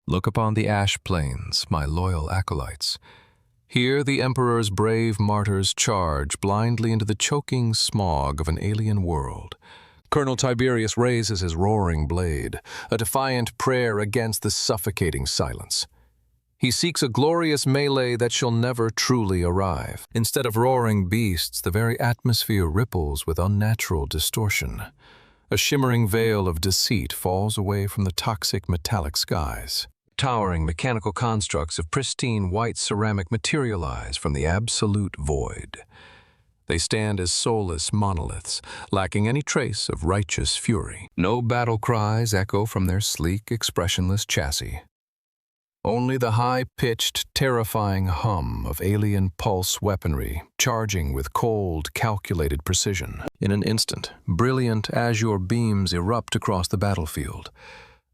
Look upon the ash plains, my loyal acolytes. Here the Emperor's brave martyrs charge blindly into the choking smog of an alien world. Colonel Tiberius raises his roaring blade, a defiant prayer against the suffocating silence. He seeks a glorious melee that shall never truly arrive. Instead of roaring beasts, the very atmosphere ripples with unnatural distortion. A shimmering veil of deceit falls away from the toxic metallic skies. Towering mechanical constructs of pristine white ceramic materialize from the absolute void. They stand as soulless monoliths, lacking any trace of righteous fury. No battle cries echo from their sleek, expressionless chassis. Only the high-pitched, terrifying hum of alien pulse weaponry, charging with cold, calculated precision. In an instant, brilliant azure beams erupt across the battlefield.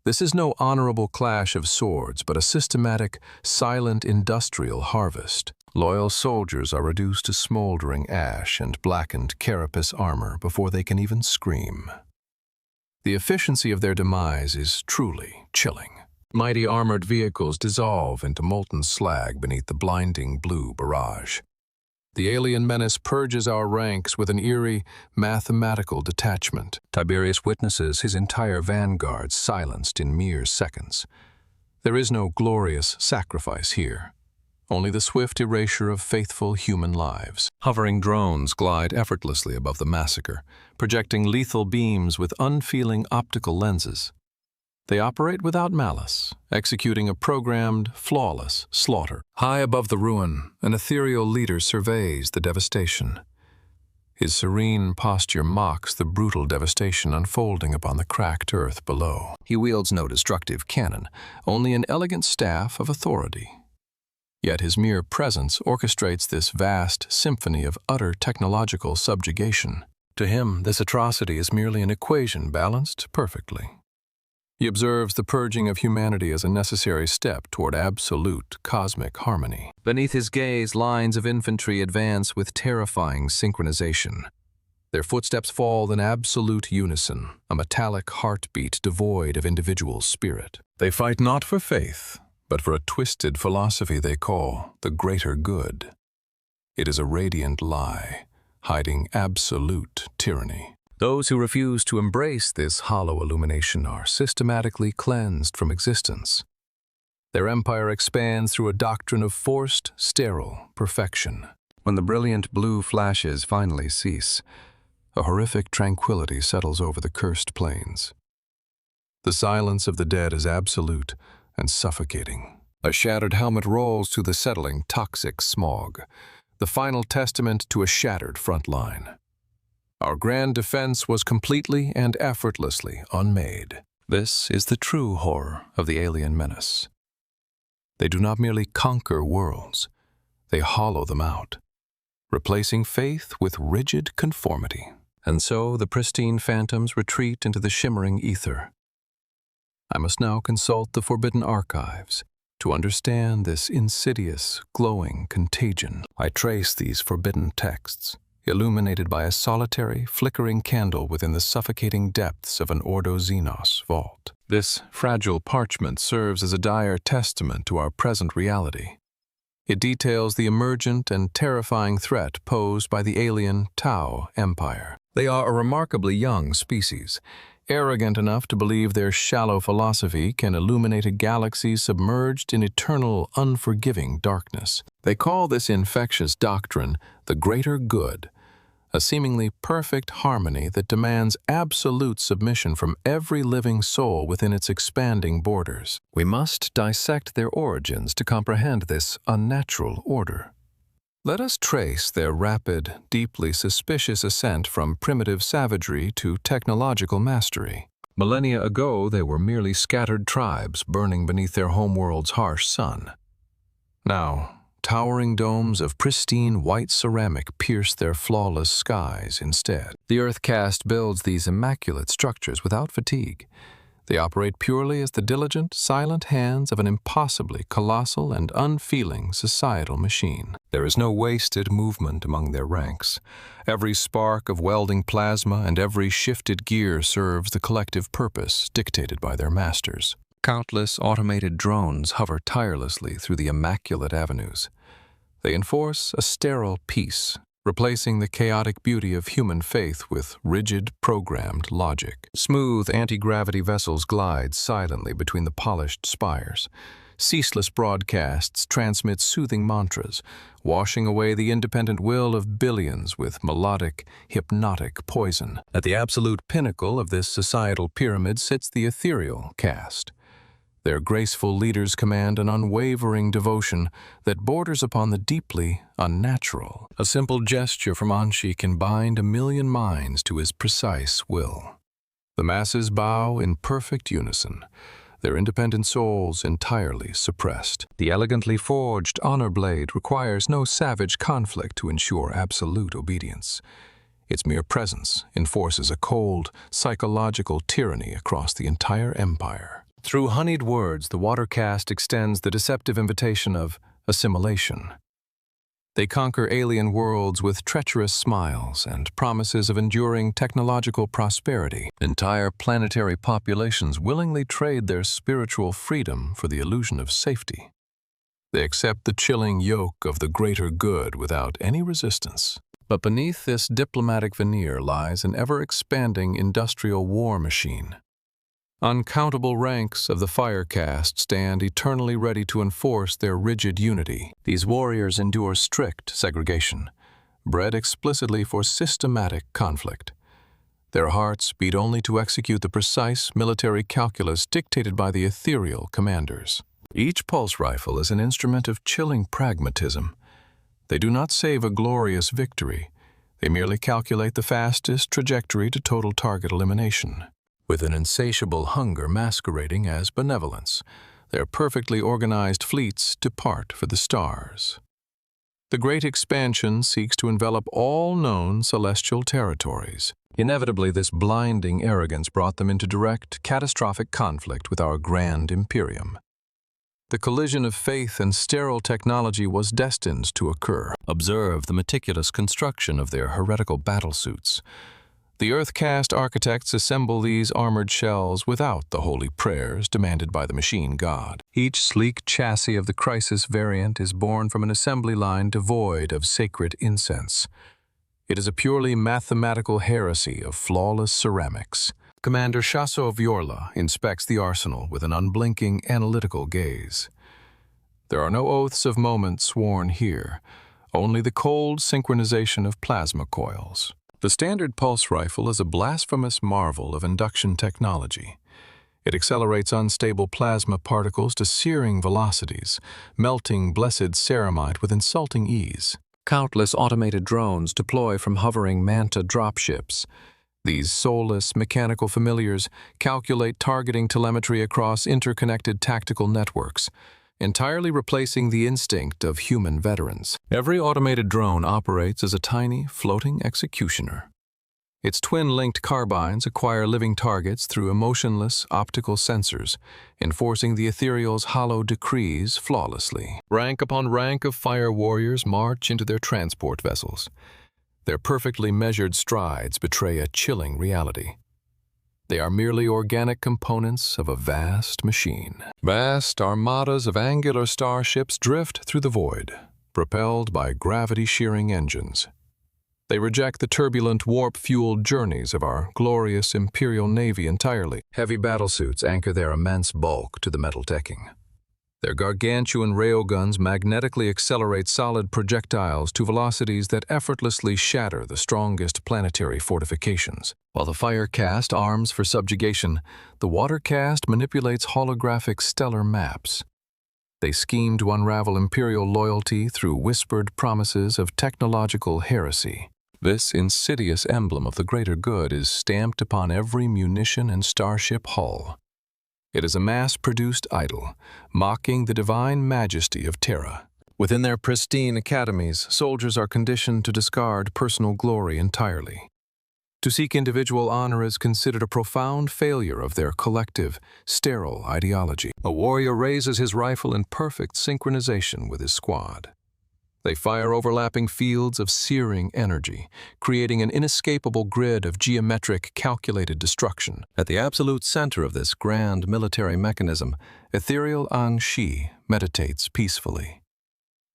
This is no honorable clash of swords, but a systematic, silent industrial harvest. Loyal soldiers are reduced to smoldering ash and blackened carapace armor before they can even scream. The efficiency of their demise is truly chilling. Mighty armored vehicles dissolve into molten slag beneath the blinding blue barrage. The alien menace purges our ranks with an eerie, mathematical detachment. Tiberius witnesses his entire vanguard silenced in mere seconds. There is no glorious sacrifice here, only the swift erasure of faithful human lives. Hovering drones glide effortlessly above the massacre, projecting lethal beams with unfeeling optical lenses. They operate without malice, executing a programmed, flawless slaughter. High above the ruin, an ethereal leader surveys the devastation. His serene posture mocks the brutal devastation unfolding upon the cracked earth below. He wields no destructive cannon, only an elegant staff of authority. Yet his mere presence orchestrates this vast symphony of utter technological subjugation. To him, this atrocity is merely an equation balanced perfectly. He observes the purging of humanity as a necessary step toward absolute cosmic harmony. Beneath his gaze, lines of infantry advance with terrifying synchronization. Their footsteps fall in absolute unison, a metallic heartbeat devoid of individual spirit. They fight not for faith, but for a twisted philosophy they call the greater good. It is a radiant lie, hiding absolute tyranny. Those who refuse to embrace this hollow illumination are systematically cleansed from existence. Their empire expands through a doctrine of forced, sterile perfection. When the brilliant blue flashes finally cease, a horrific tranquility settles over the cursed plains. The silence of the dead is absolute and suffocating. A shattered helmet rolls through the settling toxic smog, the final testament to a shattered front line. Our grand defense was completely and effortlessly unmade. This is the true horror of the alien menace. They do not merely conquer worlds, they hollow them out, replacing faith with rigid conformity. And so the pristine phantoms retreat into the shimmering ether. I must now consult the forbidden archives to understand this insidious, glowing contagion. I trace these forbidden texts, illuminated by a solitary, flickering candle within the suffocating depths of an Ordo Xenos vault. This fragile parchment serves as a dire testament to our present reality. It details the emergent and terrifying threat posed by the alien Tau Empire. They are a remarkably young species, arrogant enough to believe their shallow philosophy can illuminate a galaxy submerged in eternal, unforgiving darkness. They call this infectious doctrine the greater good, a seemingly perfect harmony that demands absolute submission from every living soul within its expanding borders. We must dissect their origins to comprehend this unnatural order. Let us trace their rapid, deeply suspicious ascent from primitive savagery to technological mastery. Millennia ago, they were merely scattered tribes burning beneath their homeworld's harsh sun. Now, towering domes of pristine white ceramic pierce their flawless skies instead. The Earth Caste builds these immaculate structures without fatigue. They operate purely as the diligent, silent hands of an impossibly colossal and unfeeling societal machine. There is no wasted movement among their ranks. Every spark of welding plasma and every shifted gear serves the collective purpose dictated by their masters. Countless automated drones hover tirelessly through the immaculate avenues. They enforce a sterile peace, replacing the chaotic beauty of human faith with rigid, programmed logic. Smooth anti-gravity vessels glide silently between the polished spires. Ceaseless broadcasts transmit soothing mantras, washing away the independent will of billions with melodic, hypnotic poison. At the absolute pinnacle of this societal pyramid sits the Ethereal Caste. Their graceful leaders command an unwavering devotion that borders upon the deeply unnatural. A simple gesture from Anshi can bind 1,000,000 minds to his precise will. The masses bow in perfect unison, their independent souls entirely suppressed. The elegantly forged honor blade requires no savage conflict to ensure absolute obedience. Its mere presence enforces a cold, psychological tyranny across the entire empire. Through honeyed words, the water caste extends the deceptive invitation of assimilation. They conquer alien worlds with treacherous smiles and promises of enduring technological prosperity. Entire planetary populations willingly trade their spiritual freedom for the illusion of safety. They accept the chilling yoke of the greater good without any resistance. But beneath this diplomatic veneer lies an ever-expanding industrial war machine. Uncountable ranks of the fire caste stand eternally ready to enforce their rigid unity. These warriors endure strict segregation, bred explicitly for systematic conflict. Their hearts beat only to execute the precise military calculus dictated by the ethereal commanders. Each pulse rifle is an instrument of chilling pragmatism. They do not save a glorious victory. They merely calculate the fastest trajectory to total target elimination. With an insatiable hunger masquerading as benevolence, their perfectly organized fleets depart for the stars. The Great Expansion seeks to envelop all known celestial territories. Inevitably, this blinding arrogance brought them into direct, catastrophic conflict with our grand Imperium. The collision of faith and sterile technology was destined to occur. Observe the meticulous construction of their heretical battlesuits. The Earth Caste architects assemble these armored shells without the holy prayers demanded by the machine god. Each sleek chassis of the Crisis variant is born from an assembly line devoid of sacred incense. It is a purely mathematical heresy of flawless ceramics. Commander Shaso Vyorla inspects the arsenal with an unblinking, analytical gaze. There are no oaths of moment sworn here, only the cold synchronization of plasma coils. The standard pulse rifle is a blasphemous marvel of induction technology. It accelerates unstable plasma particles to searing velocities, melting blessed ceramite with insulting ease. Countless automated drones deploy from hovering Manta dropships. These soulless, mechanical familiars calculate targeting telemetry across interconnected tactical networks, entirely replacing the instinct of human veterans. Every automated drone operates as a tiny, floating executioner. Its twin-linked carbines acquire living targets through emotionless optical sensors, enforcing the Ethereal's hollow decrees flawlessly. Rank upon rank of fire warriors march into their transport vessels. Their perfectly measured strides betray a chilling reality. They are merely organic components of a vast machine. Vast armadas of angular starships drift through the void, propelled by gravity-shearing engines. They reject the turbulent, warp-fueled journeys of our glorious Imperial Navy entirely. Heavy battlesuits anchor their immense bulk to the metal decking. Their gargantuan railguns magnetically accelerate solid projectiles to velocities that effortlessly shatter the strongest planetary fortifications. While the fire caste arms for subjugation, the water caste manipulates holographic stellar maps. They scheme to unravel Imperial loyalty through whispered promises of technological heresy. This insidious emblem of the greater good is stamped upon every munition and starship hull. It is a mass-produced idol, mocking the divine majesty of Terra. Within their pristine academies, soldiers are conditioned to discard personal glory entirely. To seek individual honor is considered a profound failure of their collective, sterile ideology. A warrior raises his rifle in perfect synchronization with his squad. They fire overlapping fields of searing energy, creating an inescapable grid of geometric, calculated destruction. At the absolute center of this grand military mechanism, Ethereal Shi meditates peacefully.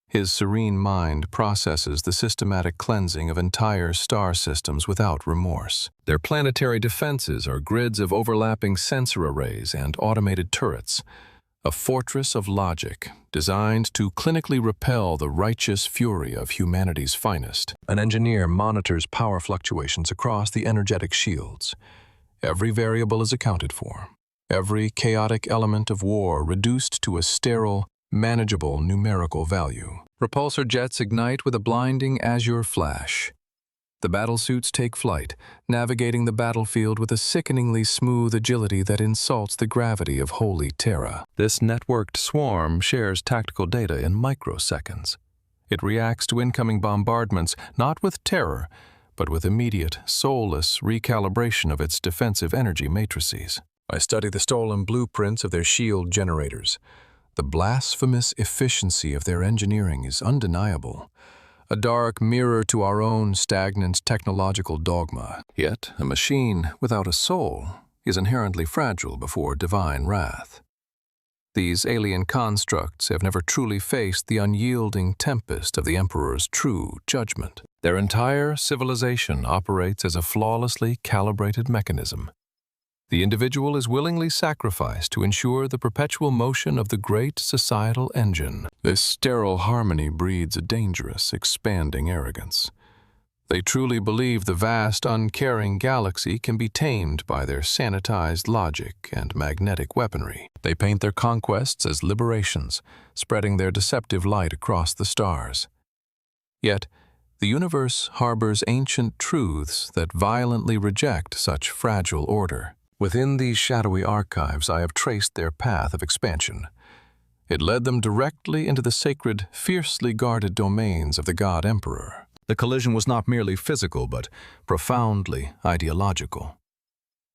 His serene mind processes the systematic cleansing of entire star systems without remorse. Their planetary defenses are grids of overlapping sensor arrays and automated turrets, a fortress of logic designed to clinically repel the righteous fury of humanity's finest. An engineer monitors power fluctuations across the energetic shields. Every variable is accounted for, every chaotic element of war reduced to a sterile, manageable numerical value. Repulsor jets ignite with a blinding azure flash. The battlesuits take flight, navigating the battlefield with a sickeningly smooth agility that insults the gravity of holy terra. This networked swarm shares tactical data in microseconds. It reacts to incoming bombardments not with terror, but with immediate, soulless recalibration of its defensive energy matrices. I study the stolen blueprints of their shield generators. The blasphemous efficiency of their engineering is undeniable, a dark mirror to our own stagnant technological dogma. Yet, a machine without a soul is inherently fragile before divine wrath. These alien constructs have never truly faced the unyielding tempest of the Emperor's true judgment. Their entire civilization operates as a flawlessly calibrated mechanism. The individual is willingly sacrificed to ensure the perpetual motion of the great societal engine. This sterile harmony breeds a dangerous, expanding arrogance. They truly believe the vast, uncaring galaxy can be tamed by their sanitized logic and magnetic weaponry. They paint their conquests as liberations, spreading their deceptive light across the stars. Yet, the universe harbors ancient truths that violently reject such fragile order. Within these shadowy archives, I have traced their path of expansion. It led them directly into the sacred, fiercely guarded domains of the God Emperor. The collision was not merely physical, but profoundly ideological.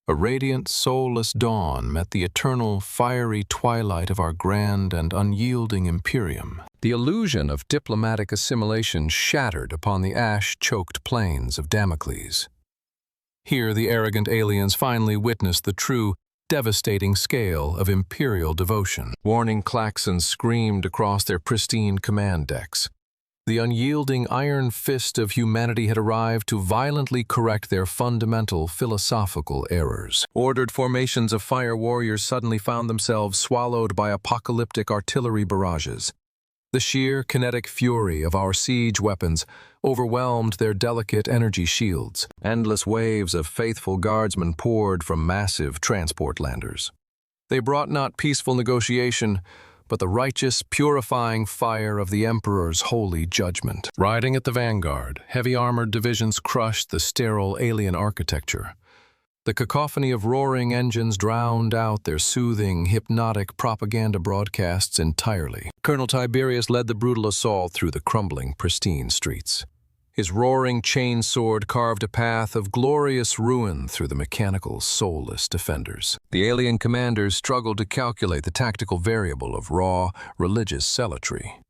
A radiant, soulless dawn met the eternal, fiery twilight of our grand and unyielding Imperium. The illusion of diplomatic assimilation shattered upon the ash-choked plains of Damocles. Here, the arrogant aliens finally witnessed the true, devastating scale of imperial devotion. Warning klaxons screamed across their pristine command decks. The unyielding iron fist of humanity had arrived to violently correct their fundamental philosophical errors. Ordered formations of fire warriors suddenly found themselves swallowed by apocalyptic artillery barrages. The sheer kinetic fury of our siege weapons overwhelmed their delicate energy shields. Endless waves of faithful guardsmen poured from massive transport landers. They brought not peaceful negotiation, but the righteous, purifying fire of the Emperor's holy judgment. Riding at the vanguard, heavy armored divisions crushed the sterile alien architecture. The cacophony of roaring engines drowned out their soothing, hypnotic propaganda broadcasts entirely. Colonel Tiberius led the brutal assault through the crumbling, pristine streets. His roaring chainsword carved a path of glorious ruin through the mechanical, soulless defenders. The alien commanders struggled to calculate the tactical variable of raw, religious zealotry.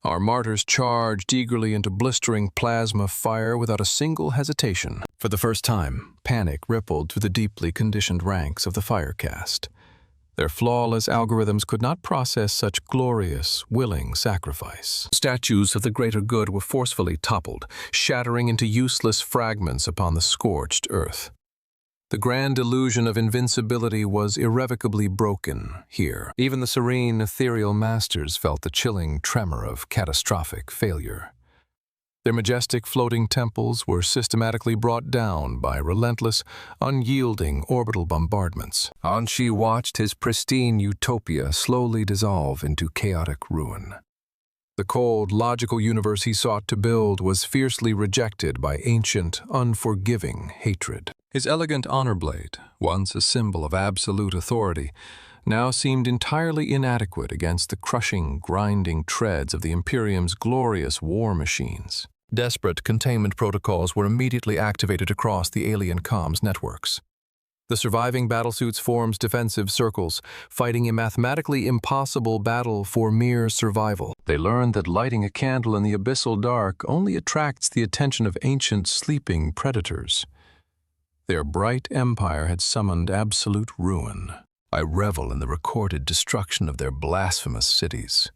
Our martyrs charged eagerly into blistering plasma fire without a single hesitation. For the first time, panic rippled through the deeply conditioned ranks of the fire caste. Their flawless algorithms could not process such glorious, willing sacrifice. Statues of the greater good were forcefully toppled, shattering into useless fragments upon the scorched earth. The grand illusion of invincibility was irrevocably broken here. Even the serene, ethereal masters felt the chilling tremor of catastrophic failure. Their majestic floating temples were systematically brought down by relentless, unyielding orbital bombardments. Shi watched his pristine utopia slowly dissolve into chaotic ruin. The cold, logical universe he sought to build was fiercely rejected by ancient, unforgiving hatred. His elegant honor blade, once a symbol of absolute authority, now seemed entirely inadequate against the crushing, grinding treads of the Imperium's glorious war machines. Desperate containment protocols were immediately activated across the alien comms networks. The surviving battlesuits forms defensive circles, fighting a mathematically impossible battle for mere survival. They learn that lighting a candle in the abyssal dark only attracts the attention of ancient sleeping predators. Their bright empire had summoned absolute ruin. I revel in the recorded destruction of their blasphemous cities.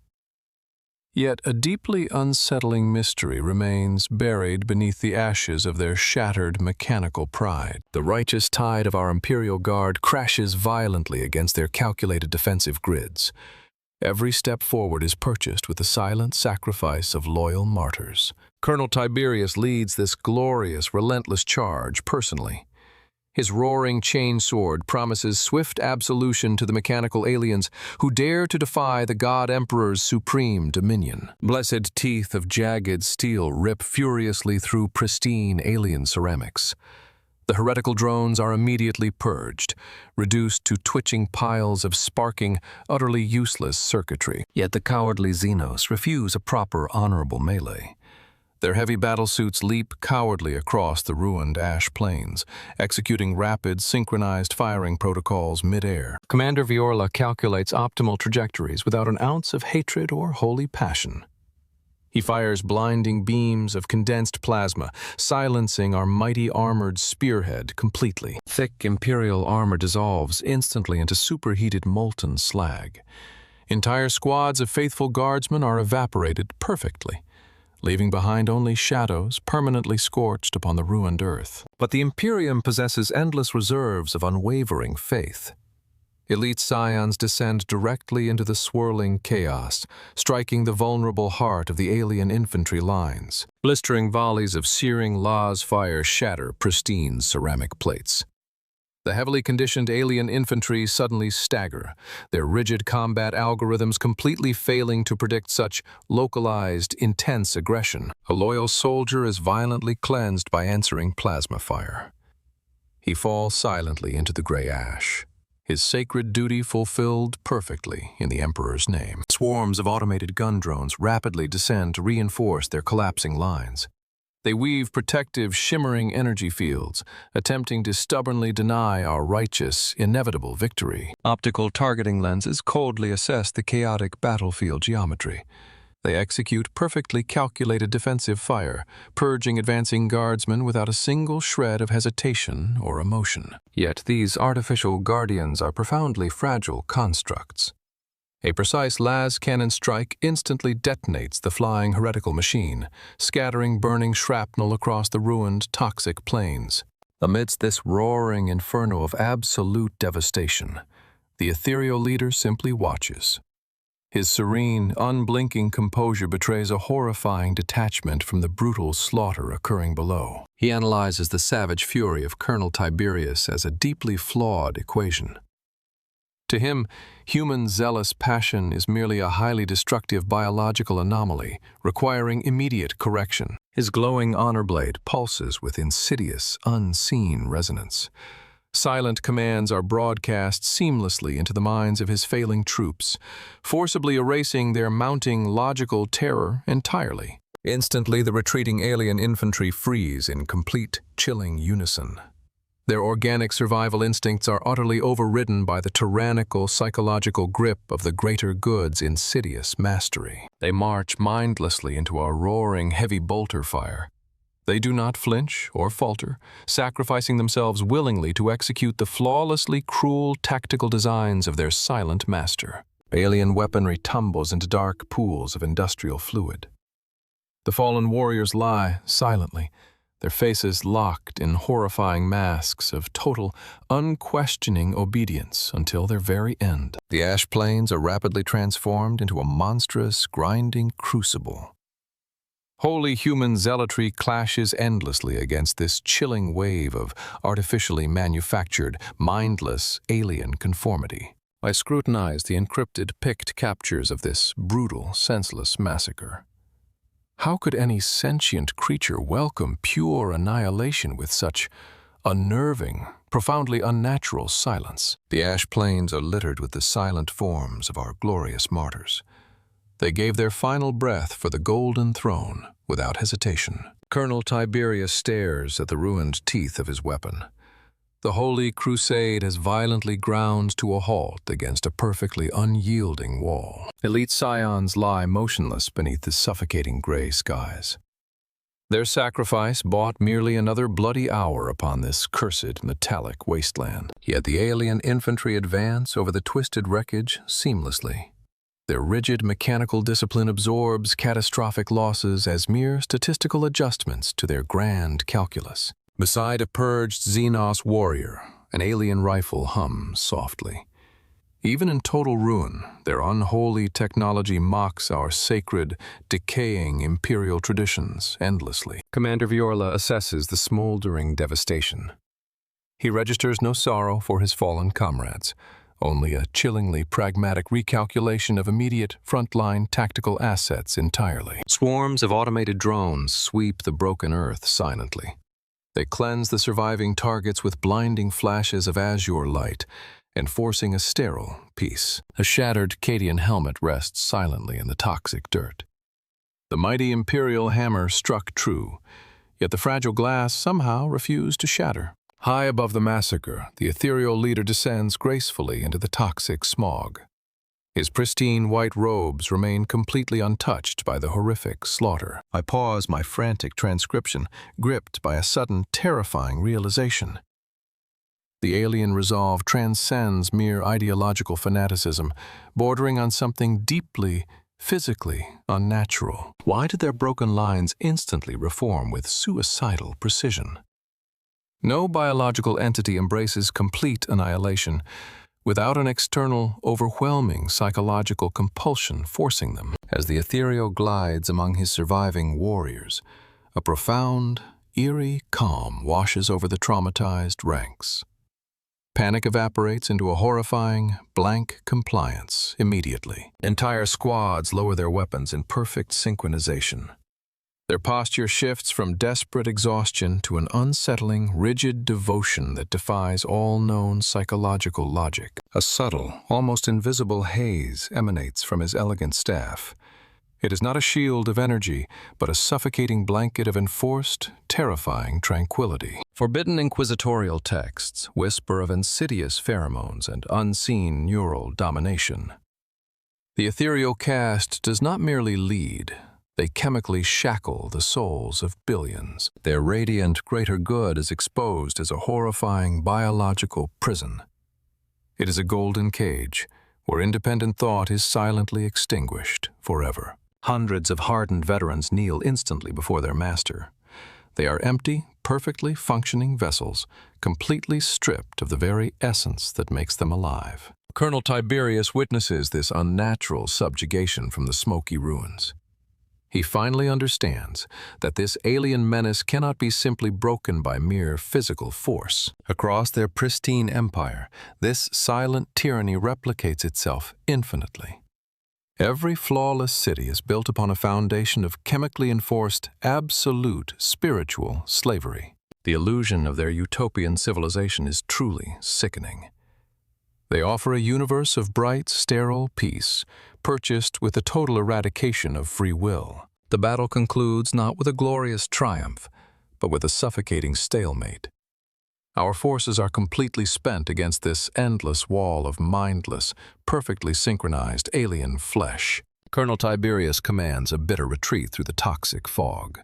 Yet a deeply unsettling mystery remains buried beneath the ashes of their shattered mechanical pride. The righteous tide of our Imperial Guard crashes violently against their calculated defensive grids. Every step forward is purchased with the silent sacrifice of loyal martyrs. Colonel Tiberius leads this glorious, relentless charge personally. His roaring chainsword promises swift absolution to the mechanical aliens who dare to defy the God Emperor's supreme dominion. Blessed teeth of jagged steel rip furiously through pristine alien ceramics. The heretical drones are immediately purged, reduced to twitching piles of sparking, utterly useless circuitry. Yet the cowardly Xenos refuse a proper, honorable melee. Their heavy battlesuits leap cowardly across the ruined ash plains, executing rapid, synchronized firing protocols mid-air. Commander Viorla calculates optimal trajectories without an ounce of hatred or holy passion. He fires blinding beams of condensed plasma, silencing our mighty armored spearhead completely. Thick Imperial armor dissolves instantly into superheated molten slag. Entire squads of faithful guardsmen are evaporated perfectly, leaving behind only shadows permanently scorched upon the ruined earth. But the Imperium possesses endless reserves of unwavering faith. Elite scions descend directly into the swirling chaos, striking the vulnerable heart of the alien infantry lines. Blistering volleys of searing Laz fire shatter pristine ceramic plates. The heavily conditioned alien infantry suddenly stagger, their rigid combat algorithms completely failing to predict such localized, intense aggression. A loyal soldier is violently cleansed by answering plasma fire. He falls silently into the gray ash, his sacred duty fulfilled perfectly in the Emperor's name. Swarms of automated gun drones rapidly descend to reinforce their collapsing lines. They weave protective, shimmering energy fields, attempting to stubbornly deny our righteous, inevitable victory. Optical targeting lenses coldly assess the chaotic battlefield geometry. They execute perfectly calculated defensive fire, purging advancing guardsmen without a single shred of hesitation or emotion. Yet these artificial guardians are profoundly fragile constructs. A precise las cannon strike instantly detonates the flying heretical machine, scattering burning shrapnel across the ruined, toxic plains. Amidst this roaring inferno of absolute devastation, the ethereal leader simply watches. His serene, unblinking composure betrays a horrifying detachment from the brutal slaughter occurring below. He analyzes the savage fury of Colonel Tiberius as a deeply flawed equation. To him, human zealous passion is merely a highly destructive biological anomaly, requiring immediate correction. His glowing honor blade pulses with insidious, unseen resonance. Silent commands are broadcast seamlessly into the minds of his failing troops, forcibly erasing their mounting logical terror entirely. Instantly, the retreating alien infantry freeze in complete, chilling unison. Their organic survival instincts are utterly overridden by the tyrannical psychological grip of the greater good's insidious mastery. They march mindlessly into a roaring, heavy bolter fire. They do not flinch or falter, sacrificing themselves willingly to execute the flawlessly cruel tactical designs of their silent master. Alien weaponry tumbles into dark pools of industrial fluid. The fallen warriors lie silently, their faces locked in horrifying masks of total, unquestioning obedience until their very end. The ash plains are rapidly transformed into a monstrous, grinding crucible. Holy human zealotry clashes endlessly against this chilling wave of artificially manufactured, mindless, alien conformity. I scrutinize the encrypted, picked captures of this brutal, senseless massacre. How could any sentient creature welcome pure annihilation with such unnerving, profoundly unnatural silence? The ash plains are littered with the silent forms of our glorious martyrs. They gave their final breath for the golden throne without hesitation. Colonel Tiberius stares at the ruined teeth of his weapon. The Holy Crusade has violently ground to a halt against a perfectly unyielding wall. Elite scions lie motionless beneath the suffocating gray skies. Their sacrifice bought merely another bloody hour upon this cursed metallic wasteland. Yet the alien infantry advance over the twisted wreckage seamlessly. Their rigid mechanical discipline absorbs catastrophic losses as mere statistical adjustments to their grand calculus. Beside a purged Xenos warrior, an alien rifle hums softly. Even in total ruin, their unholy technology mocks our sacred, decaying imperial traditions endlessly. Commander Viorla assesses the smoldering devastation. He registers no sorrow for his fallen comrades, only a chillingly pragmatic recalculation of immediate frontline tactical assets entirely. Swarms of automated drones sweep the broken earth silently. They cleanse the surviving targets with blinding flashes of azure light, enforcing a sterile peace. A shattered Cadian helmet rests silently in the toxic dirt. The mighty Imperial hammer struck true, yet the fragile glass somehow refused to shatter. High above the massacre, the ethereal leader descends gracefully into the toxic smog. His pristine white robes remain completely untouched by the horrific slaughter. I pause my frantic transcription, gripped by a sudden, terrifying realization. The alien resolve transcends mere ideological fanaticism, bordering on something deeply, physically unnatural. Why did their broken lines instantly reform with suicidal precision? No biological entity embraces complete annihilation without an external, overwhelming psychological compulsion forcing them. As the ethereal glides among his surviving warriors, a profound, eerie calm washes over the traumatized ranks. Panic evaporates into a horrifying, blank compliance immediately. Entire squads lower their weapons in perfect synchronization. Their posture shifts from desperate exhaustion to an unsettling, rigid devotion that defies all known psychological logic. A subtle, almost invisible haze emanates from his elegant staff. It is not a shield of energy, but a suffocating blanket of enforced, terrifying tranquility. Forbidden inquisitorial texts whisper of insidious pheromones and unseen neural domination. The Ethereal Caste does not merely lead. They chemically shackle the souls of billions. Their radiant greater good is exposed as a horrifying biological prison. It is a golden cage where independent thought is silently extinguished forever. Hundreds of hardened veterans kneel instantly before their master. They are empty, perfectly functioning vessels, completely stripped of the very essence that makes them alive. Colonel Tiberius witnesses this unnatural subjugation from the smoky ruins. He finally understands that this alien menace cannot be simply broken by mere physical force. Across their pristine empire, this silent tyranny replicates itself infinitely. Every flawless city is built upon a foundation of chemically enforced, absolute spiritual slavery. The illusion of their utopian civilization is truly sickening. They offer a universe of bright, sterile peace, purchased with the total eradication of free will. The battle concludes not with a glorious triumph, but with a suffocating stalemate. Our forces are completely spent against this endless wall of mindless, perfectly synchronized alien flesh. Colonel Tiberius commands a bitter retreat through the toxic fog.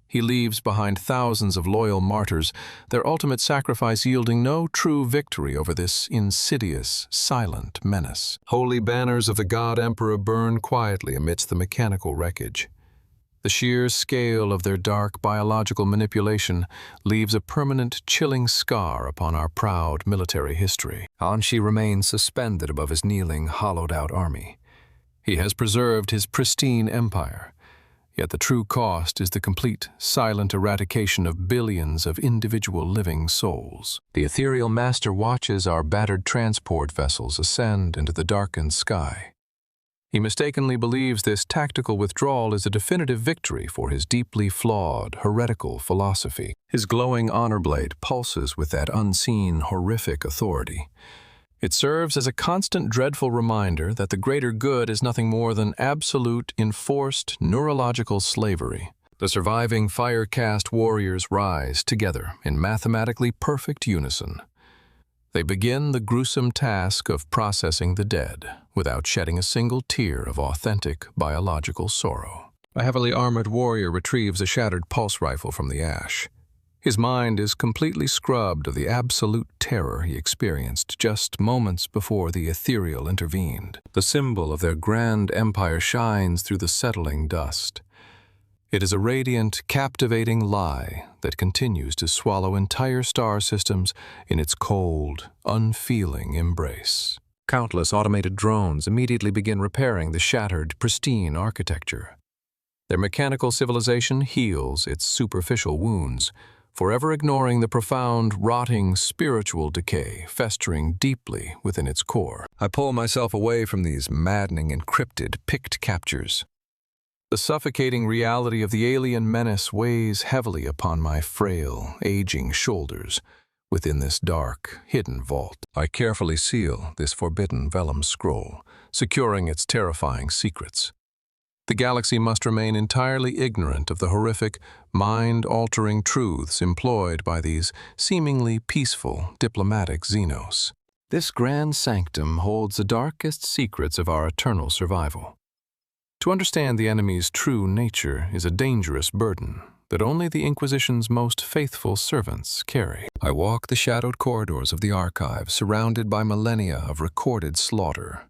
He leaves behind thousands of loyal martyrs, their ultimate sacrifice yielding no true victory over this insidious, silent menace. Holy banners of the God Emperor burn quietly amidst the mechanical wreckage. The sheer scale of their dark biological manipulation leaves a permanent, chilling scar upon our proud military history. Anshi remains suspended above his kneeling, hollowed-out army. He has preserved his pristine empire, yet the true cost is the complete, silent eradication of billions of individual living souls. The ethereal master watches our battered transport vessels ascend into the darkened sky. He mistakenly believes this tactical withdrawal is a definitive victory for his deeply flawed, heretical philosophy. His glowing honor blade pulses with that unseen, horrific authority. It serves as a constant, dreadful reminder that the greater good is nothing more than absolute, enforced, neurological slavery. The surviving fire caste warriors rise together in mathematically perfect unison. They begin the gruesome task of processing the dead without shedding a single tear of authentic biological sorrow. A heavily armored warrior retrieves a shattered pulse rifle from the ash. His mind is completely scrubbed of the absolute terror he experienced just moments before the ethereal intervened. The symbol of their grand empire shines through the settling dust. It is a radiant, captivating lie that continues to swallow entire star systems in its cold, unfeeling embrace. Countless automated drones immediately begin repairing the shattered, pristine architecture. Their mechanical civilization heals its superficial wounds, forever ignoring the profound, rotting spiritual decay festering deeply within its core. I pull myself away from these maddening, encrypted, picked captures. The suffocating reality of the alien menace weighs heavily upon my frail, aging shoulders within this dark, hidden vault. I carefully seal this forbidden vellum scroll, securing its terrifying secrets. The galaxy must remain entirely ignorant of the horrific, mind-altering truths employed by these seemingly peaceful, diplomatic Xenos. This grand sanctum holds the darkest secrets of our eternal survival. To understand the enemy's true nature is a dangerous burden that only the Inquisition's most faithful servants carry. I walk the shadowed corridors of the archive, surrounded by millennia of recorded slaughter.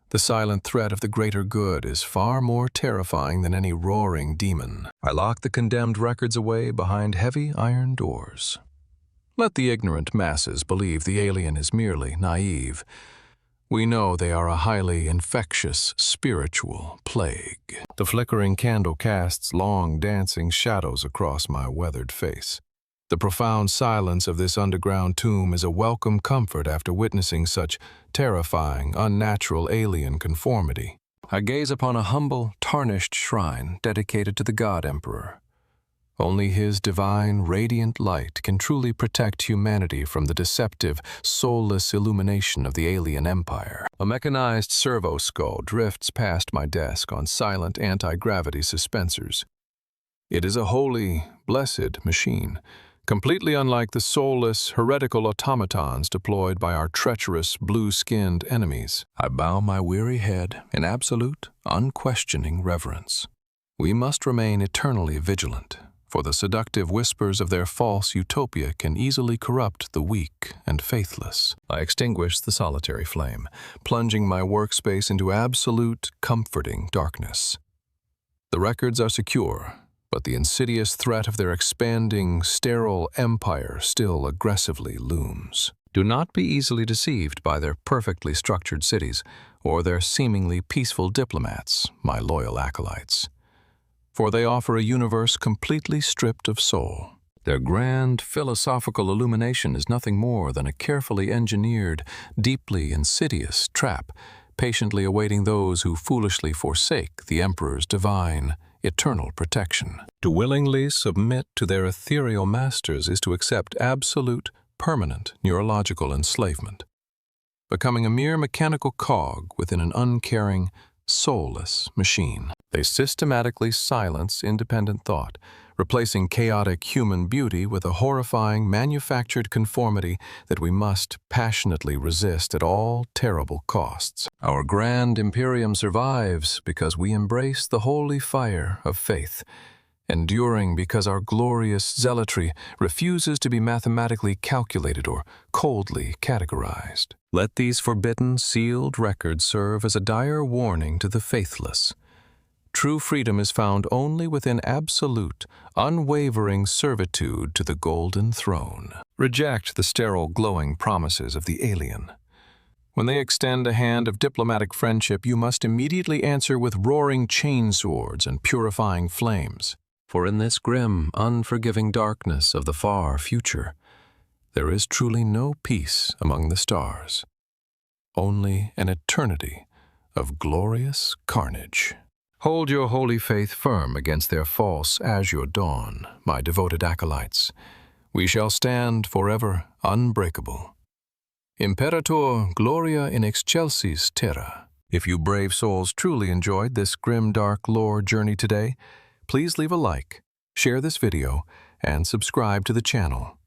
The silent threat of the greater good is far more terrifying than any roaring demon. I lock the condemned records away behind heavy iron doors. Let the ignorant masses believe the alien is merely naive. We know they are a highly infectious spiritual plague. The flickering candle casts long dancing shadows across my weathered face. The profound silence of this underground tomb is a welcome comfort after witnessing such terrifying, unnatural alien conformity. I gaze upon a humble, tarnished shrine dedicated to the God Emperor. Only his divine, radiant light can truly protect humanity from the deceptive, soulless illumination of the alien empire. A mechanized servo skull drifts past my desk on silent anti-gravity suspensors. It is a holy, blessed machine, completely unlike the soulless, heretical automatons deployed by our treacherous, blue-skinned enemies. I bow my weary head in absolute, unquestioning reverence. We must remain eternally vigilant, for the seductive whispers of their false utopia can easily corrupt the weak and faithless. I extinguish the solitary flame, plunging my workspace into absolute, comforting darkness. The records are secure, but the insidious threat of their expanding, sterile empire still aggressively looms. Do not be easily deceived by their perfectly structured cities or their seemingly peaceful diplomats, my loyal acolytes. For they offer a universe completely stripped of soul. Their grand philosophical illumination is nothing more than a carefully engineered, deeply insidious trap, patiently awaiting those who foolishly forsake the Emperor's divine, eternal protection. To willingly submit to their ethereal masters is to accept absolute, permanent neurological enslavement, becoming a mere mechanical cog within an uncaring, soulless machine. They systematically silence independent thought, replacing chaotic human beauty with a horrifying manufactured conformity that we must passionately resist at all terrible costs. Our grand Imperium survives because we embrace the holy fire of faith, enduring because our glorious zealotry refuses to be mathematically calculated or coldly categorized. Let these forbidden, sealed records serve as a dire warning to the faithless. True freedom is found only within absolute, unwavering servitude to the golden throne. Reject the sterile, glowing promises of the alien. When they extend a hand of diplomatic friendship, you must immediately answer with roaring chainswords and purifying flames. For in this grim, unforgiving darkness of the far future, there is truly no peace among the stars, only an eternity of glorious carnage. Hold your holy faith firm against their false azure dawn, my devoted acolytes. We shall stand forever unbreakable. Imperator gloria in excelsis terra. If you brave souls truly enjoyed this grim dark lore journey today, please leave a like, share this video, and subscribe to the channel.